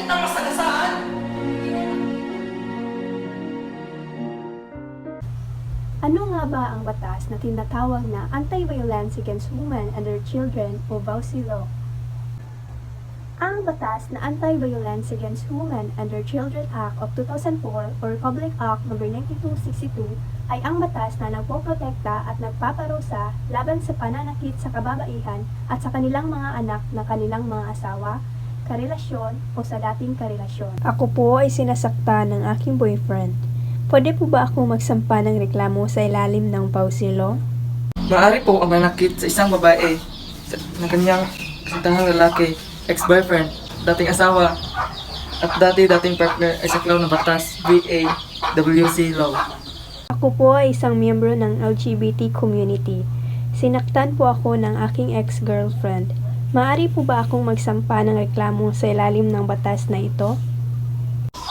ng masagasaan! Ano nga ba ang batas na tinatawag na Anti-Violence Against Women and Their Children o VAUSI Law? Ang batas na Anti-Violence Against Women and Their Children Act of 2004 or Republic Act No. 9262 ay ang batas na nagpoprotekta at nagpaparusa laban sa pananakit sa kababaihan at sa kanilang mga anak na kanilang mga asawa, karelasyon o sa dating karelasyon. Ako po ay sinasakta ng aking boyfriend. Pwede po ba akong magsampa ng reklamo sa ilalim ng VAUSI Law? Maaari po ang manakit sa isang babae ng kanyang kasintahang lalaki, ex-boyfriend, dating asawa, at dating partner ay saklaw ng batas VAWC Law. Ako po ay isang miyembro ng LGBT community. Sinaktan po ako ng aking ex-girlfriend. Maaari po ba akong magsampa ng reklamo sa ilalim ng batas na ito?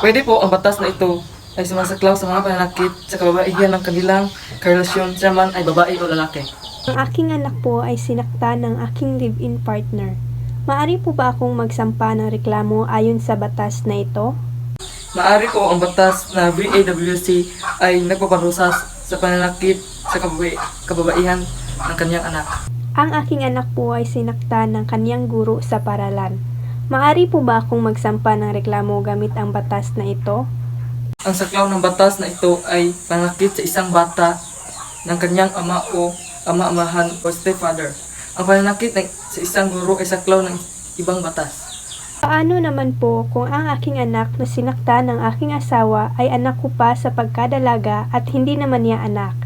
Pwede po ang batas na ito ay sumasaklaw sa mga pananakit sa kababaihan ng kanilang karelasyon, siya man ay babae o lalaki. Ang aking anak po ay sinaktan ng aking live-in partner. Maaari po ba akong magsampa ng reklamo ayon sa batas na ito? Maaari po ang batas na VAWC ay nagpaparusa sa pananakit sa kababaihan ng kanyang anak. Ang aking anak po ay sinaktan ng kanyang guro sa paralan. Maaari po ba akong magsampa ng reklamo gamit ang batas na ito? Ang saklaw ng batas na ito ay pananakit sa isang bata ng kanyang ama o ama-amahan o stepfather. Ang pananakit sa isang guro ay saklaw ng ibang batas. Paano naman po kung ang aking anak na sinaktan ng aking asawa ay anak ko pa sa pagkadalaga at hindi naman niya anak?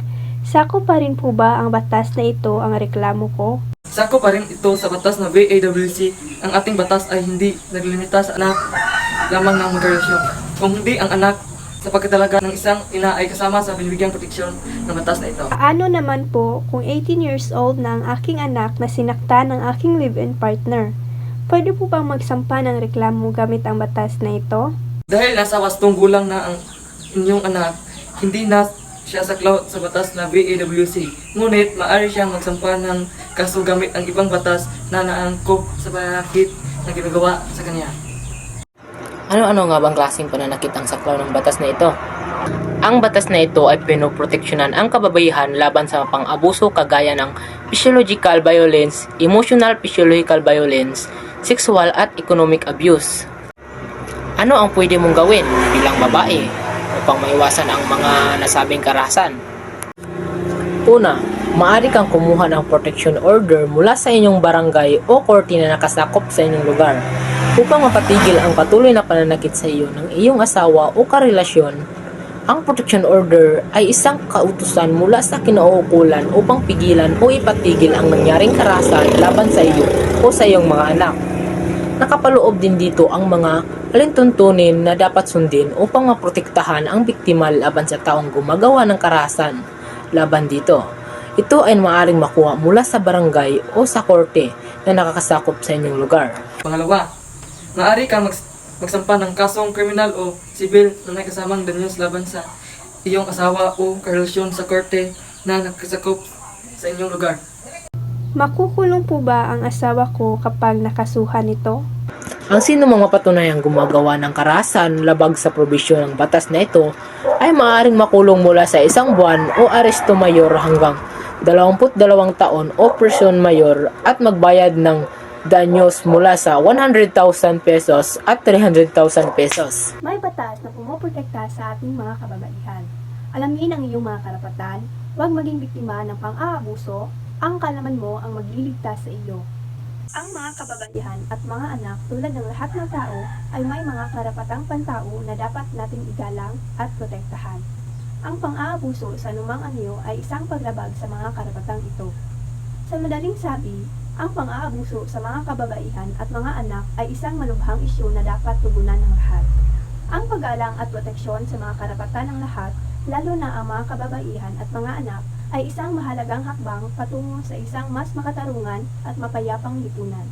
Sako pa rin po ba ang batas na ito ang reklamo ko? Sako pa rin ito sa batas na VAWC. Ang ating batas ay hindi naglilimita sa anak lamang ng magrelasyon. Kung hindi ang anak sa pagkatalaga ng isang ina ay kasama sa binibigyang proteksyon ng batas na ito. Paano naman po kung 18 years old na ang aking anak na sinaktan ng aking live-in partner? Pwede po bang magsampa ng reklamo gamit ang batas na ito? Dahil nasa wastong gulang na ang inyong anak, hindi na siya saklaw sa batas na VAWC. Ngunit maaari siyang magsampa ng kaso gamit ang ibang batas na naangkop sa pananakit na ginagawa sa kanya. Ano-ano nga bang klaseng pananakit ang saklaw ng batas na ito? Ang batas na ito ay pinoproteksyonan ang kababaihan laban sa pang-abuso kagaya ng physiological violence, emotional physiological violence, sexual at economic abuse. Ano ang pwede mong gawin bilang babae upang maiwasan ang mga nasabing karahasan? Una, maaari kang kumuha ng protection order mula sa inyong barangay o korte na nakasakop sa inyong lugar upang mapatigil ang patuloy na pananakit sa iyo ng iyong asawa o karelasyon. Ang protection order ay isang kautusan mula sa kinauukulan upang pigilan o ipatigil ang nangyaring karahasan laban sa iyo o sa iyong mga anak. Nakapaloob din dito ang mga alintuntunin na dapat sundin upang maprotektahan ang biktima laban sa taong gumagawa ng karahasan laban dito. Ito ay maaaring makuha mula sa barangay o sa korte na nakakasakop sa inyong lugar. Pangalawa, maaari kang magsampa ng kasong kriminal o sibil na may kasamang danyos laban sa iyong asawa o karelasyon sa korte na nakasakop sa inyong lugar. Makukulong po ba ang asawa ko kapag nakasuhan ito? Ang sino mang mapatunayang gumagawa ng karahasan labag sa probisyon ng batas na ito ay maaaring makulong mula sa 1 buwan o aresto mayor hanggang 22 taon o prisyon mayor at magbayad ng danyos mula sa 100,000 pesos at 300,000 pesos. May batas na pumoprotekta sa ating mga kababaihan. Alamin ang iyong mga karapatan, huwag maging biktima ng pang-aabuso, ang kaalaman mo ang magliligtas sa iyo. Ang mga kababaihan at mga anak tulad ng lahat ng tao ay may mga karapatang pantao na dapat nating igalang at protektahan. Ang pang-aabuso sa anumang anyo ay isang paglabag sa mga karapatang ito. Sa madaling sabi, ang pang-aabuso sa mga kababaihan at mga anak ay isang malubhang isyu na dapat tugunan ng lahat. Ang pag-aalang at proteksyon sa mga karapatan ng lahat, lalo na ang mga kababaihan at mga anak, ay isang mahalagang hakbang patungo sa isang mas makatarungan at mapayapang lipunan.